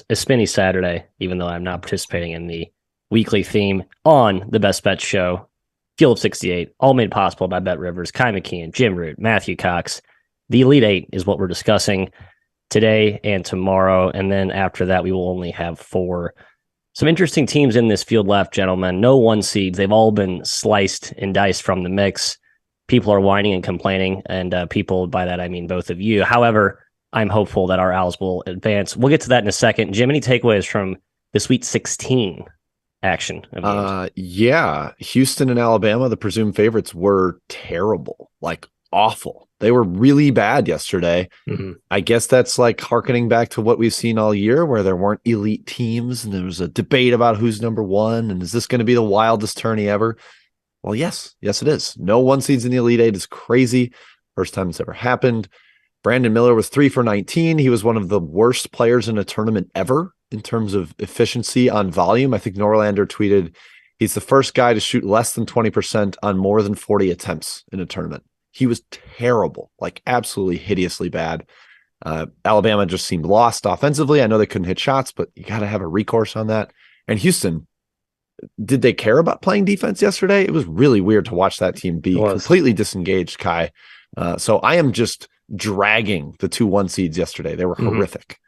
a spinny Saturday, even though I'm not participating in the weekly theme on the Best Bet Show. Field of 68, all made possible by BetRivers, Kai McKeon, Jim Root, Matthew Cox. The Elite Eight is what we're discussing today and tomorrow, and then after that, we will only have four. Some interesting teams in this field left, gentlemen. No one seeds. They've all been sliced and diced from the mix. People are whining and complaining, and people, by that I mean both of you. However, I'm hopeful that our Owls will advance. We'll get to that in a second. Jim, any takeaways from the Sweet 16 action? Yeah. Houston and Alabama, the presumed favorites, were terrible, like awful. They were really bad yesterday. Mm-hmm. I guess that's like hearkening back to what we've seen all year, where there weren't elite teams and there was a debate about who's number one. And is this going to be the wildest tourney ever? Well, yes, it is. No one seeds in the Elite Eight is crazy. First time it's ever happened. Brandon Miller was 3 for 19. He was one of the worst players in a tournament ever in terms of efficiency on volume. I think Norlander tweeted he's the first guy to shoot less than 20% on more than 40 attempts in a tournament. He was terrible, like absolutely hideously bad. Alabama just seemed lost offensively. I know they couldn't hit shots, but you got to have a recourse on that. And Houston, did they care about playing defense yesterday? It was really weird to watch that team be completely disengaged, Kai. So I am just dragging the 2-1 seeds yesterday. They were horrific.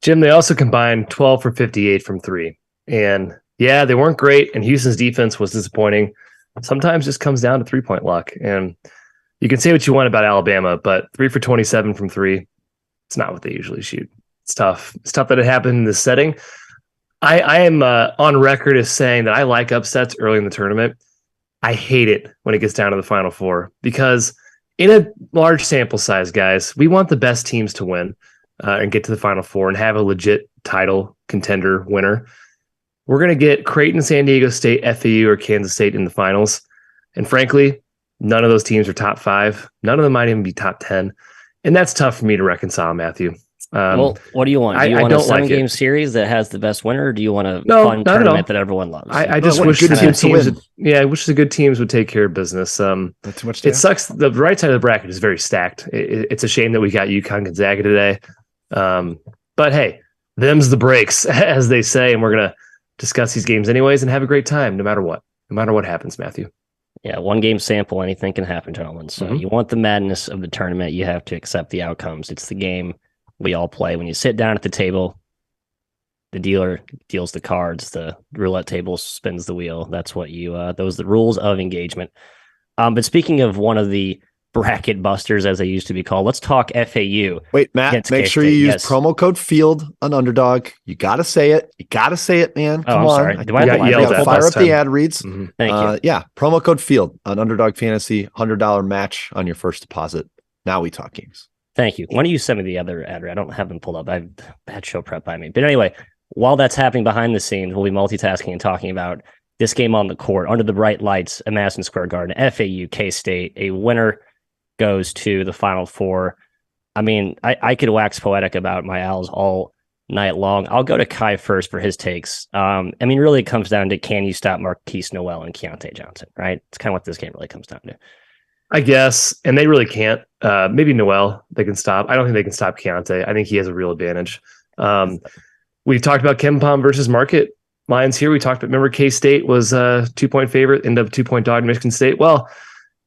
Jim, they also combined 12 for 58 from three. And yeah, they weren't great. And Houston's defense was disappointing. Sometimes just comes down to 3-point luck. And you can say what you want about Alabama, but 3 for 27 from three, it's not what they usually shoot. It's tough. It's tough that it happened in this setting. I am on record as saying that I like upsets early in the tournament. I hate it when it gets down to the Final Four because in a large sample size, guys, we want the best teams to win and get to the Final Four and have a legit title contender winner. We're going to get Creighton, San Diego State, FAU, or Kansas State in the finals. And frankly, none of those teams are top 5. None of them might even be top 10. And that's tough for me to reconcile, Matthew. Well, what do you want? Do you want a 7-game series that has the best winner, or do you want a fun tournament that everyone loves? I just wish the good teams would take care of business. That's too much. It sucks. The right side of the bracket is very stacked. It's a shame that we got UConn Gonzaga today. But hey, them's the breaks, as they say, and we're going to discuss these games anyways and have a great time no matter what happens, Matthew. Yeah, 1-game sample, anything can happen, gentlemen. So you want the madness of the tournament, you have to accept the outcomes. It's the game we all play. When you sit down at the table, the dealer deals the cards, the roulette table spins the wheel. That's what those are the rules of engagement. But speaking of one of the bracket busters, as they used to be called, let's talk FAU. Wait, Matt, make sure you use promo code FIELD on Underdog. You got to say it. Man. Come on. Sorry. Do I fire up the ad reads? Mm-hmm. Thank you. Yeah, promo code FIELD on Underdog Fantasy, $100 match on your first deposit. Now we talk games. Thank you. Why don't you send me the other ad read? I don't have them pulled up. I have bad show prep by me. But anyway, while that's happening behind the scenes, we'll be multitasking and talking about this game on the court under the bright lights at Madison Square Garden. FAU, K-State, a winner goes to the Final Four. I mean, I could wax poetic about my Owls all night long. I'll go to Kai first for his takes. I mean, really, it comes down to can you stop Marquise Noel and Keontae Johnson, right? It's kind of what this game really comes down to. I guess, and they really can't. Maybe Noel they can stop. I don't think they can stop Keontae. I think he has a real advantage. We talked about KenPom versus market lines here. We talked about, remember, K-State was a 2-point favorite, ended up 2-point dog in Michigan State. Well,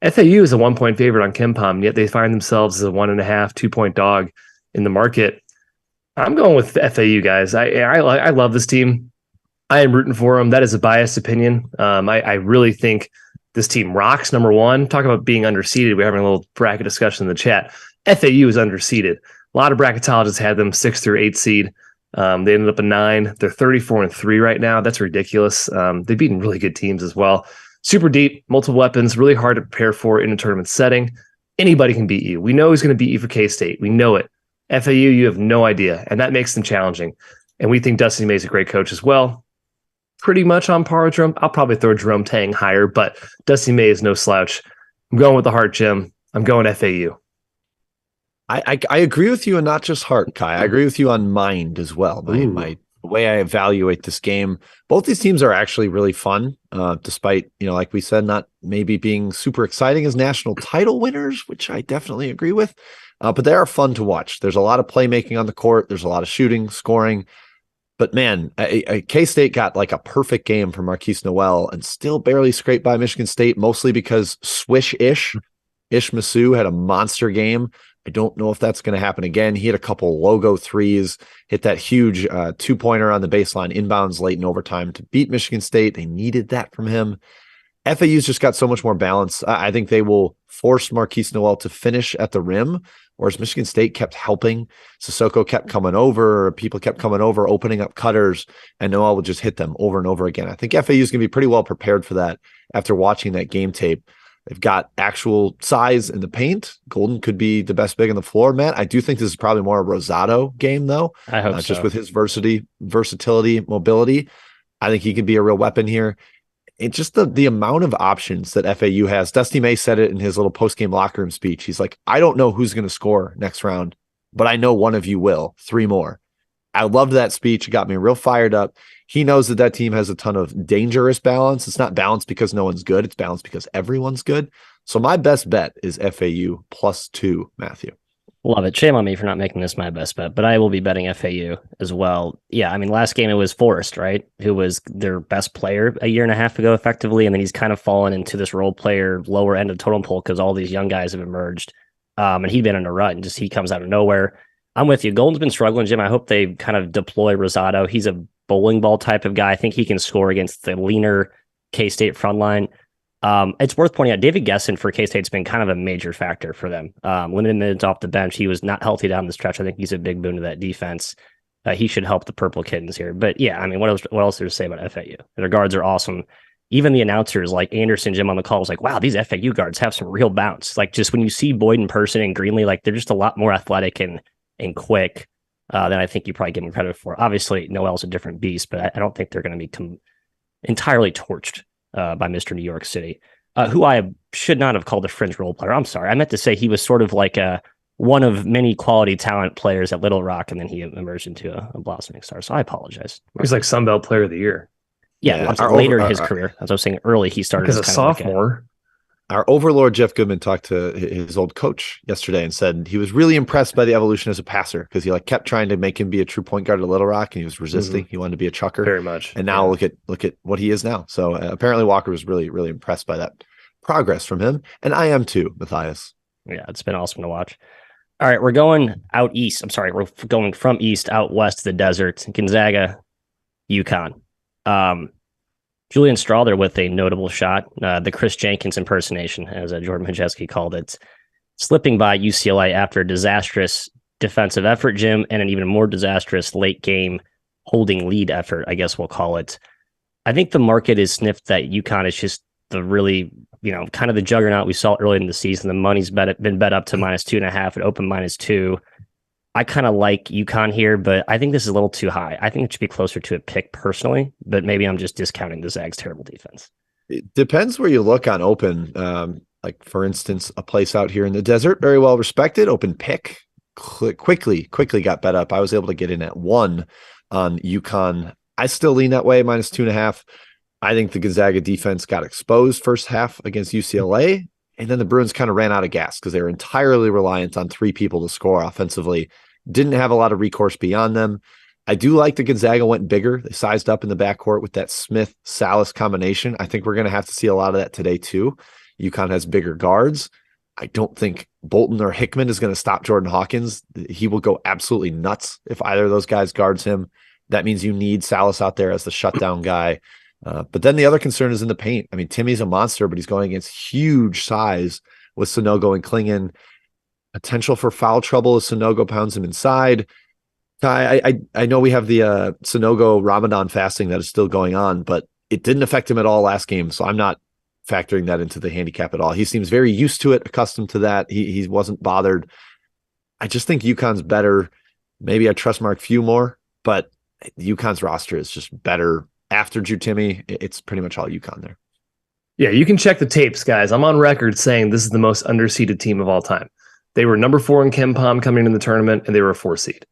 FAU is a 1-point favorite on KenPom, yet they find themselves as a 1.5, 2-point dog in the market. I'm going with FAU, guys. I love this team. I am rooting for them. That is a biased opinion. I really think this team rocks, number one. Talk about being underseeded. We're having a little bracket discussion in the chat. FAU is underseeded. A lot of bracketologists had them 6 through 8 seed. They ended up a 9. They're 34-3 right now. That's ridiculous. They've beaten really good teams as well. Super deep, multiple weapons, really hard to prepare for in a tournament setting. Anybody can beat you. We know who's going to beat you for K-State. We know it. FAU, you have no idea, and that makes them challenging. And we think Dusty May is a great coach as well. Pretty much on par with Jerome. I'll probably throw Jerome Tang higher, but Dusty May is no slouch. I'm going with the heart, Jim. I'm going FAU. I agree with you, and not just heart, Kai. I agree with you on mind as well. My way I evaluate this game. Both these teams are actually really fun, despite, like we said, not maybe being super exciting as national title winners, which I definitely agree with. But they are fun to watch. There's a lot of playmaking on the court. There's a lot of shooting, scoring. But man, K-State got like a perfect game from Marquise Noel and still barely scraped by Michigan State, mostly because Ish Masu had a monster game. I don't know if that's going to happen again. He had a couple logo threes, hit that huge 2-pointer on the baseline inbounds late in overtime to beat Michigan State. They needed that from him. FAU's just got so much more balance. I think they will force Marquise Noel to finish at the rim, whereas Michigan State kept helping. Sissoko kept coming over, people kept coming over, opening up cutters, and Noel would just hit them over and over again. I think FAU is going to be pretty well prepared for that after watching that game tape. They've got actual size in the paint. Golden could be the best big on the floor, Matt. I do think this is probably more a Rosado game, though. I hope so. Just with his versatility, mobility. I think he could be a real weapon here. It's just the amount of options that FAU has. Dusty May said it in his little post-game locker room speech. He's like, I don't know who's going to score next round, but I know one of you will. 3 more. I loved that speech. It got me real fired up. He knows that team has a ton of dangerous balance. It's not balanced because no one's good. It's balanced because everyone's good. So my best bet is FAU +2, Matthew. Love it. Shame on me for not making this my best bet, but I will be betting FAU as well. Yeah, I mean, last game it was Forrest, right? Who was their best player a year and a half ago, effectively, and then he's kind of fallen into this role player lower end of totem pole because all these young guys have emerged, and he'd been in a rut, and just he comes out of nowhere. I'm with you. Golden's been struggling, Jim. I hope they kind of deploy Rosado. He's a bowling ball type of guy. I think he can score against the leaner K-State front line. It's worth pointing out, David Gesson for K-State's been kind of a major factor for them. Limited minutes off the bench. He was not healthy down the stretch. I think he's a big boon to that defense. He should help the Purple Kittens here. But yeah, I mean, what else there to say about FAU? Their guards are awesome. Even the announcers like Anderson, Jim on the call was like, wow, these FAU guards have some real bounce. Like just when you see Boyd in person and Greenlee, like they're just a lot more athletic and quick than I think you probably give them credit for. Obviously, Noel's a different beast, but I don't think they're going to become entirely torched by Mr. New York City, who I should not have called a fringe role player. I'm sorry. I meant to say he was sort of like one of many quality talent players at Little Rock, and then he emerged into a blossoming star. So I apologize. He's like Sunbelt Player of the Year. Yeah, later in his career. As I was saying early, he started as a sophomore. Our overlord, Jeff Goodman, talked to his old coach yesterday and said he was really impressed by the evolution as a passer because he kept trying to make him be a true point guard at Little Rock, and he was resisting. He wanted to be a chucker. Very much. And now look at what he is now. So apparently Walker was really, really impressed by that progress from him. And I am too, Matthias. Yeah, it's been awesome to watch. All right, we're going out east. I'm sorry, we're going from east out west to the desert. Gonzaga, UConn. Julian Strawther with a notable shot, the Chris Jenkins impersonation, as Jordan Majeski called it, slipping by UCLA after a disastrous defensive effort, Jim, and an even more disastrous late game holding lead effort, I guess we'll call it. I think the market is sniffed that UConn is just the really, kind of the juggernaut we saw early in the season. The money's been bet up to -2.5 and open -2. I kind of like UConn here, but I think this is a little too high. I think it should be closer to a pick personally, but maybe I'm just discounting the Zags' terrible defense. It depends where you look on open. Like, for instance, a place out here in the desert, very well respected, open pick, quickly got bet up. I was able to get in at 1 on UConn. I still lean that way, -2.5. I think the Gonzaga defense got exposed first half against UCLA. And then the Bruins kind of ran out of gas because they were entirely reliant on 3 people to score offensively. Didn't have a lot of recourse beyond them. I do like that Gonzaga went bigger. They sized up in the backcourt with that Smith-Salas combination. I think we're going to have to see a lot of that today too. UConn has bigger guards. I don't think Bolton or Hickman is going to stop Jordan Hawkins. He will go absolutely nuts if either of those guys guards him. That means you need Salas out there as the shutdown guy. But then the other concern is in the paint. I mean, Timmy's a monster, but he's going against huge size with Sonogo and Klingon. Potential for foul trouble as Sonogo pounds him inside. I know we have the Sonogo Ramadan fasting that is still going on, but it didn't affect him at all last game, so I'm not factoring that into the handicap at all. He seems very used to it, accustomed to that. He wasn't bothered. I just think UConn's better. Maybe I trust Mark Few more, but UConn's roster is just better. After Drew Timme, it's pretty much all UConn there. Yeah, you can check the tapes, guys. I'm on record saying this is the most underseeded team of all time. They were number 4 in KenPom coming into the tournament, and they were a 4 seed.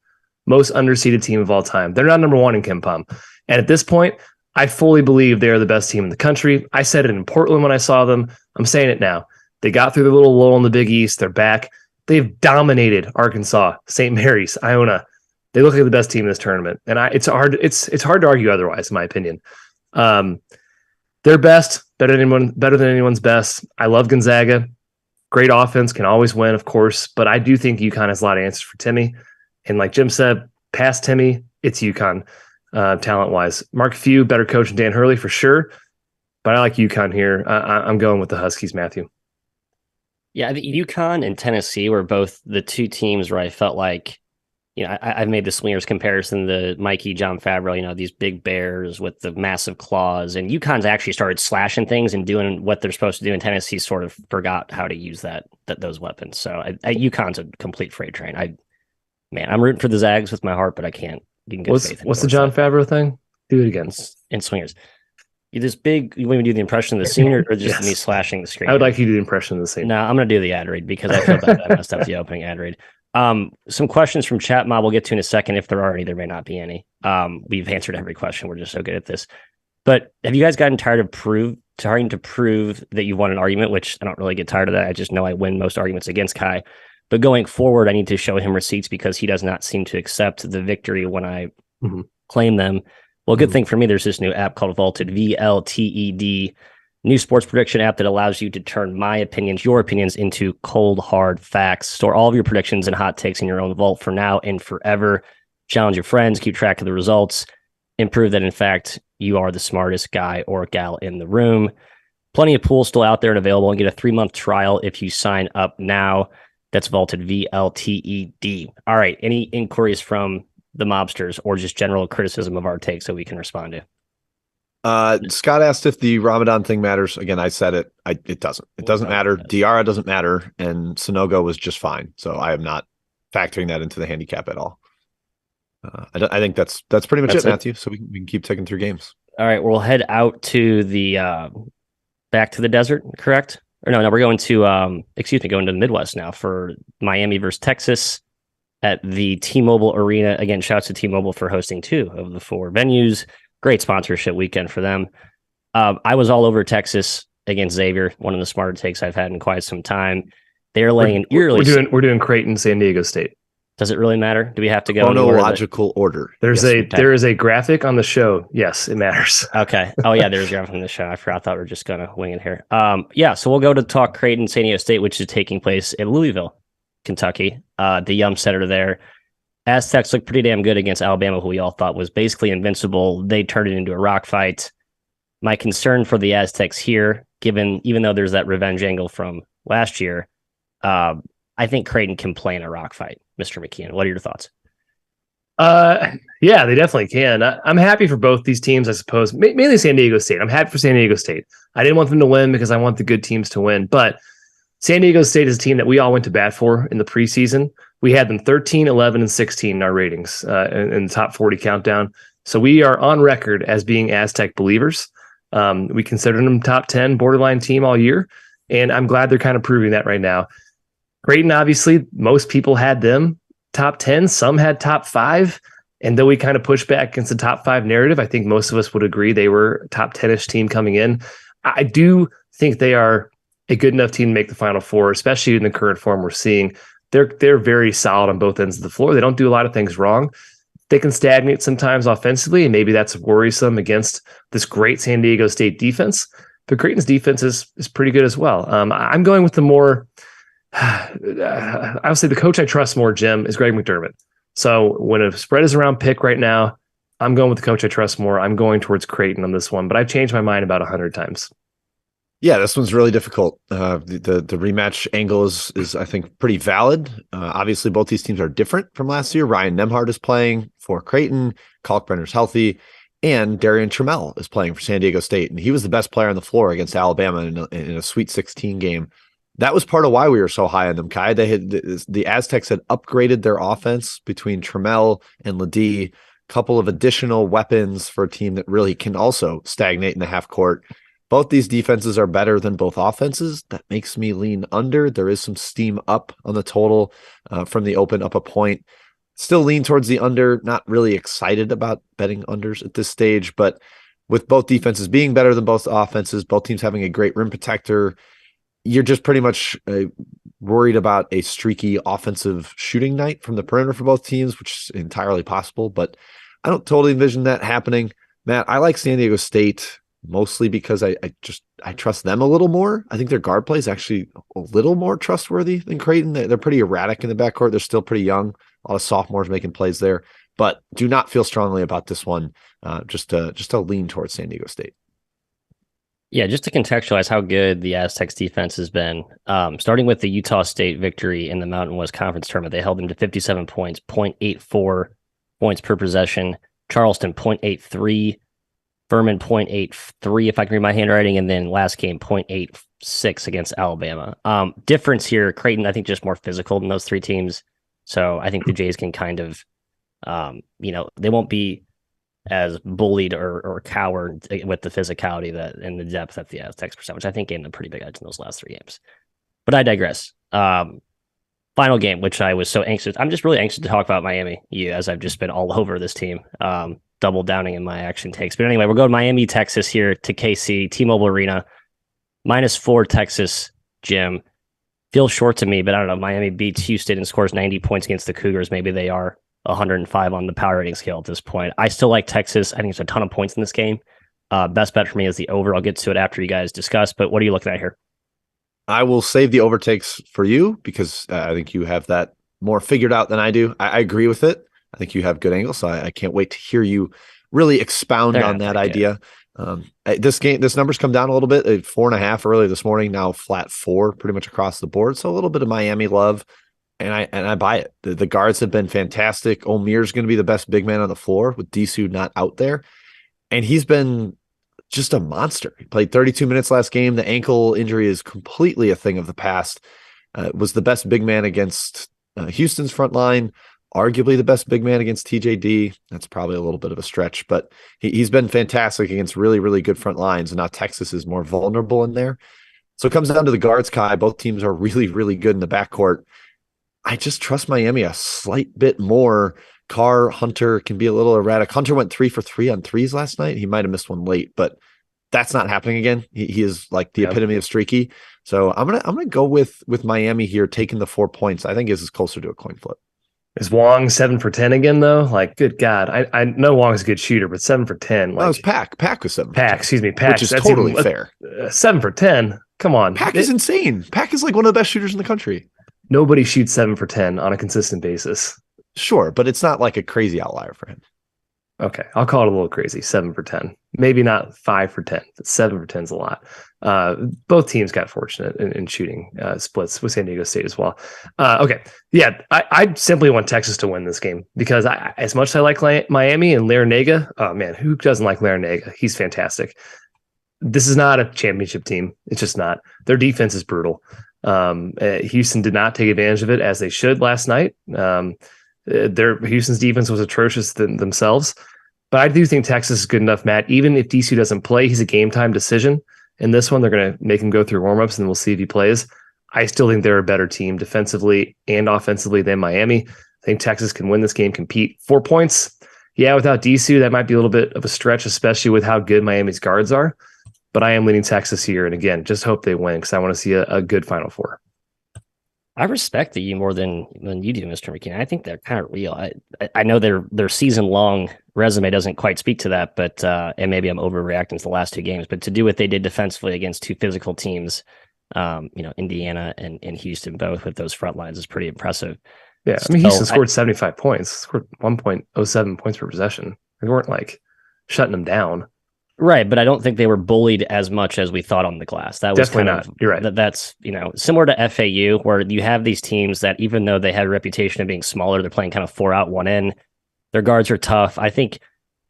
Most underseeded team of all time. They're not number 1 in KenPom. And at this point, I fully believe they are the best team in the country. I said it in Portland when I saw them. I'm saying it now. They got through the little lull in the Big East. They're back. They've dominated Arkansas, St. Mary's, Iona. They look like the best team in this tournament, and it's hard to argue otherwise, in my opinion. They're best, better than anyone's best. I love Gonzaga. Great offense, can always win, of course, but I do think UConn has a lot of answers for Timmy. And like Jim said, past Timmy, it's UConn, talent-wise. Mark Few, better coach than Dan Hurley for sure, but I like UConn here. I'm going with the Huskies, Matthew. Yeah, I think UConn and Tennessee were both the two teams where I felt like, I've made the Swingers comparison, the Mikey, John Favreau, these big bears with the massive claws. And UConn's actually started slashing things and doing what they're supposed to do. And Tennessee sort of forgot how to use those weapons. So UConn's a complete freight train. I'm rooting for the Zags with my heart, but I can't. What's the John Favreau thing? Do it again. In Swingers. You want me to do the impression of the scene or just yes. Me slashing the screen? I would like you to do the impression of the scene. No, I'm going to do the ad read because I feel that I messed up the opening ad read. Some questions from chat mob we'll get to in a second. If there are any, there may not be any. We've answered every question. We're just so good at this. But have you guys gotten tired of trying to prove that you won an argument, which I don't really get tired of that. I just know I win most arguments against Kai. But going forward, I need to show him receipts because he does not seem to accept the victory when I claim them. Well, good thing for me, there's this new app called Vaulted, VLTED, new sports prediction app that allows you to turn your opinions into cold, hard facts. Store all of your predictions and hot takes in your own vault for now and forever. Challenge your friends, keep track of the results, and prove that, in fact, you are the smartest guy or gal in the room. Plenty of pools still out there and available, and get a 3-month trial if you sign up now. That's Vaulted, VLTED. All right, any inquiries from the mobsters or just general criticism of our takes that we can respond to? Scott asked if the Ramadan thing matters. Again, I said it. It doesn't. It doesn't matter. Diarra doesn't matter, and Sonogo was just fine. So I am not factoring that into the handicap at all. I think that's pretty much it, Matthew. So we can keep taking through games. All right, we'll head out to the back to the desert. Correct? Or no, we're going to going to the Midwest now for Miami versus Texas at the T-Mobile Arena. Again, shouts to T-Mobile for hosting 2 of the 4 venues. Great sponsorship weekend for them. I was all over Texas against Xavier, one of the smarter takes I've had in quite some time. They're laying eerily. We're doing Creighton, San Diego State. Does it really matter? Do we have to go chronological order? There is a graphic on the show. Yes, it matters. Okay. Oh yeah, there's a graphic on the show. I forgot. I thought we were just gonna wing it here. So we'll go to talk Creighton, San Diego State, which is taking place in Louisville, Kentucky. The Yum Center there. Aztecs looked pretty damn good against Alabama, who we all thought was basically invincible. They turned it into a rock fight. My concern for the Aztecs here, even though there's that revenge angle from last year, I think Creighton can play in a rock fight. Mr. McKeon, what are your thoughts? Yeah, they definitely can. I'm happy for both these teams, I suppose. Mainly San Diego State. I'm happy for San Diego State. I didn't want them to win because I want the good teams to win, but San Diego State is a team that we all went to bat for in the preseason. We had them 13, 11, and 16 in our ratings in the top 40 countdown. So we are on record as being Aztec believers. We considered them top 10 borderline team all year, and I'm glad they're kind of proving that right now. Creighton, obviously, most people had them top 10. Some had top 5. And though we kind of pushed back against the top 5 narrative, I think most of us would agree they were a top 10-ish team coming in. I do think they are a good enough team to make the Final Four, especially in the current form we're seeing. They're very solid on both ends of the floor. They don't do a lot of things wrong. They can stagnate sometimes offensively, and maybe that's worrisome against this great San Diego State defense. But Creighton's defense is pretty good as well. I'm going with the more, I would say the coach I trust more, Jim, is Greg McDermott. So when a spread is around pick right now, I'm going with the coach I trust more. I'm going towards Creighton on this one, but I've changed my mind about 100 times. Yeah, this one's really difficult. The rematch angle is I think pretty valid. Obviously, both these teams are different from last year. Ryan Nembhard is playing for Creighton. Kalkbrenner's healthy, and Darian Trammell is playing for San Diego State, and he was the best player on the floor against Alabama in a Sweet 16 game. That was part of why we were so high on them, Kai. The Aztecs had upgraded their offense between Trammell and Ledee, a couple of additional weapons for a team that really can also stagnate in the half court. Both these defenses are better than both offenses. That makes me lean under. There is some steam up on the total from the open, up a point. Still lean towards the under. Not really excited about betting unders at this stage, but with both defenses being better than both offenses, both teams having a great rim protector, you're just pretty much worried about a streaky offensive shooting night from the perimeter for both teams, which is entirely possible, but I don't totally envision that happening. Matt, I like San Diego State mostly because I trust them a little more. I think their guard play is actually a little more trustworthy than Creighton. They're pretty erratic in the backcourt. They're still pretty young. A lot of sophomores making plays there, but do not feel strongly about this one. Just to lean towards San Diego State. Yeah, just to contextualize how good the Aztecs defense has been, starting with the Utah State victory in the Mountain West Conference tournament, they held them to 57 points, 0.84 points per possession. Charleston, 0.83. Furman, 0.83, if I can read my handwriting. And then last game, 0.86 against Alabama. Difference here, Creighton, I think, just more physical than those three teams. So I think the Jays can kind of, they won't be as bullied or coward with the physicality that and the depth that the Aztecs percent, which I think gained them pretty big edge in those last three games. But I digress. Final game, which I was so anxious. I'm just really anxious to talk about Miami U, as I've just been all over this team, double downing in my action takes. But anyway, we're going to Miami, Texas here to KC, T-Mobile Arena, -4 Texas, Jim. Feels short to me, but I don't know. Miami beats Houston and scores 90 points against the Cougars. Maybe they are 105 on the power rating scale at this point. I still like Texas. I think there's a ton of points in this game. Best bet for me is the over. I'll get to it after you guys discuss, but what are you looking at here? I will save the overtakes for you because I think you have that more figured out than I do. I agree with it. I think you have good angles, so I can't wait to hear you really expound on that idea. This number's come down a little bit, 4.5 earlier this morning, now flat 4 pretty much across the board. So a little bit of Miami love. And I buy it. The guards have been fantastic. Omir's going to be the best big man on the floor with Disu not out there. And he's been just a monster. He played 32 minutes last game. The ankle injury is completely a thing of the past. Was the best big man against Houston's front line, arguably the best big man against TJD. That's probably a little bit of a stretch, but he's been fantastic against really, really good front lines. And now Texas is more vulnerable in there. So it comes down to the guards, Kai. Both teams are really, really good in the backcourt. I just trust Miami a slight bit more. Hunter can be a little erratic. Hunter went 3 for 3 on threes last night. He might have missed one late, but that's not happening again. He is like the epitome of streaky. So I'm gonna go with Miami here, taking the 4 points. I think this is closer to a coin flip. Is Wong 7 for 10 again though? Like, good God, I know Wong's a good shooter, but 7 for 10. Like, that was Pack. Pack was 7. Excuse me, Pack, which is totally fair. 7 for 10. Come on, Pack is insane. Pack is like one of the best shooters in the country. Nobody shoots 7 for 10 on a consistent basis. Sure, but it's not like a crazy outlier for him. Okay, I'll call it a little crazy. 7 for 10. Maybe not 5 for 10, but 7 for 10 is a lot. Both teams got fortunate in shooting splits with San Diego State as well. Okay, yeah, I simply want Texas to win this game because as much as I like Miami and Larinaga, oh man, who doesn't like Larinaga? He's fantastic. This is not a championship team. It's just not. Their defense is brutal. Houston did not take advantage of it as they should last night. Houston's defense was atrocious themselves, but I do think Texas is good enough, Matt. Even if DCU doesn't play, he's a game time decision. In this one, they're going to make him go through warmups, and we'll see if he plays. I still think they're a better team defensively and offensively than Miami. I think Texas can win this game, compete. 4 points. Yeah, without DCU, that might be a little bit of a stretch, especially with how good Miami's guards are. But I am leaning Texas here. And again, just hope they win because I want to see a good Final Four. I respect the U more than you do, Mr. McKeon. I think they're kind of real. I know their season-long resume doesn't quite speak to that, but and maybe I'm overreacting to the last two games, but to do what they did defensively against two physical teams, Indiana and Houston, both with those front lines, is pretty impressive. Yeah, I mean, Houston scored 75 points, scored 1.07 points per possession. They weren't like shutting them down. Right, but I don't think they were bullied as much as we thought on the glass. That was definitely not. You're right. That's similar to FAU, where you have these teams that even though they had a reputation of being smaller, they're playing kind of 4 out, 1 in. Their guards are tough. I think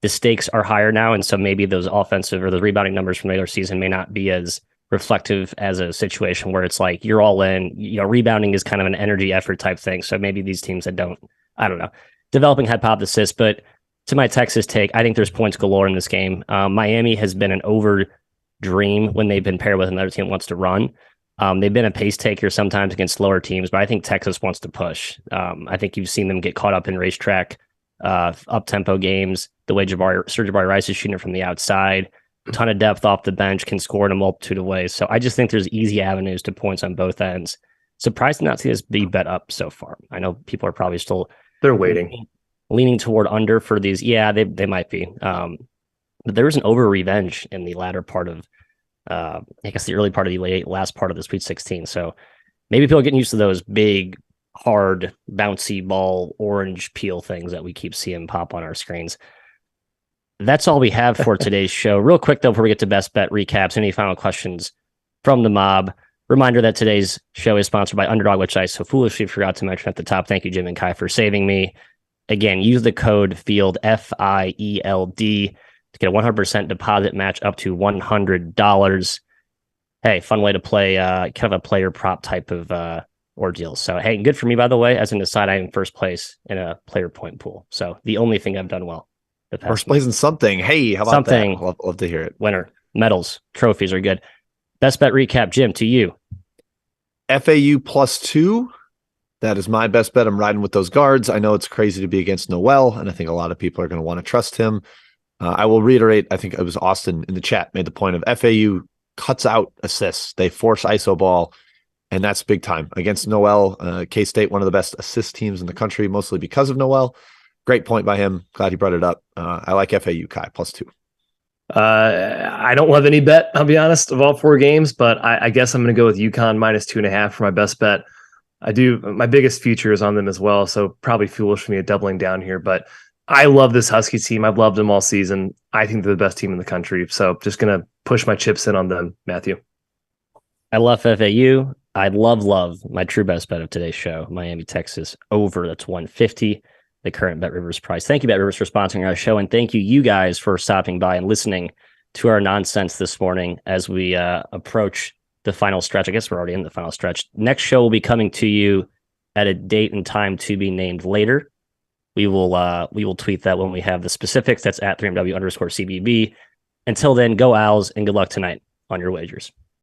the stakes are higher now, and so maybe those offensive or the rebounding numbers from the regular season may not be as reflective as a situation where it's like you're all in. Rebounding is kind of an energy effort type thing. So maybe these teams that don't, I don't know, developing hypothesis, but. To my Texas take, I think there's points galore in this game. Miami has been an over dream when they've been paired with another team that wants to run. They've been a pace taker sometimes against slower teams, but I think Texas wants to push. I think you've seen them get caught up in racetrack, up-tempo games, the way Jabari Rice is shooting it from the outside, a ton of depth off the bench, can score in a multitude of ways. So I just think there's easy avenues to points on both ends. surprised to not see this be bet up so far. I know people are probably still they're waiting, leaning toward under for these. Yeah, they might be. But there was an over revenge in the latter part of, I guess the early part of the last part of the Sweet 16. So maybe people are getting used to those big, hard, bouncy ball, orange peel things that we keep seeing pop on our screens. That's all we have for today's show. Real quick, though, before we get to best bet recaps, any final questions from the mob? Reminder that today's show is sponsored by Underdog, which I so foolishly forgot to mention at the top. Thank you, Jim and Kai, for saving me. Again, use the code FIELD, FIELD, to get a 100% deposit match up to $100. Hey, fun way to play kind of a player prop type of ordeal. So, hey, good for me, by the way. As an aside, I'm in first place in a player point pool. So the only thing I've done well. First place in something. Hey, how about something? That? Love to hear it. Winner. Medals, trophies are good. Best bet recap, Jim, to you. FAU +2. That is my best bet. I'm riding with those guards. I know it's crazy to be against Noel, and I think a lot of people are going to want to trust him. I will reiterate, I think it was Austin in the chat made the point of FAU cuts out assists. They force ISO ball, and that's big time. Against Noel, K-State, one of the best assist teams in the country, mostly because of Noel. Great point by him. Glad he brought it up. I like FAU, Kai, +2. I don't love any bet, I'll be honest, of all 4 games, but I guess I'm going to go with UConn -2.5 for my best bet. I do. My biggest future is on them as well, so probably foolish for me doubling down here, but I love this Husky team. I've loved them all season. I think they're the best team in the country, so just going to push my chips in on them, Matthew. I love FAU. I love my true best bet of today's show, Miami, Texas, over. That's 150. The current BetRivers price. Thank you, BetRivers, for sponsoring our show, and thank you guys for stopping by and listening to our nonsense this morning as we approach the final stretch. I guess we're already in the final stretch. Next show will be coming to you at a date and time to be named later. We will tweet that when we have the specifics. That's at 3MW_CBB. Until then, go Owls, and good luck tonight on your wagers.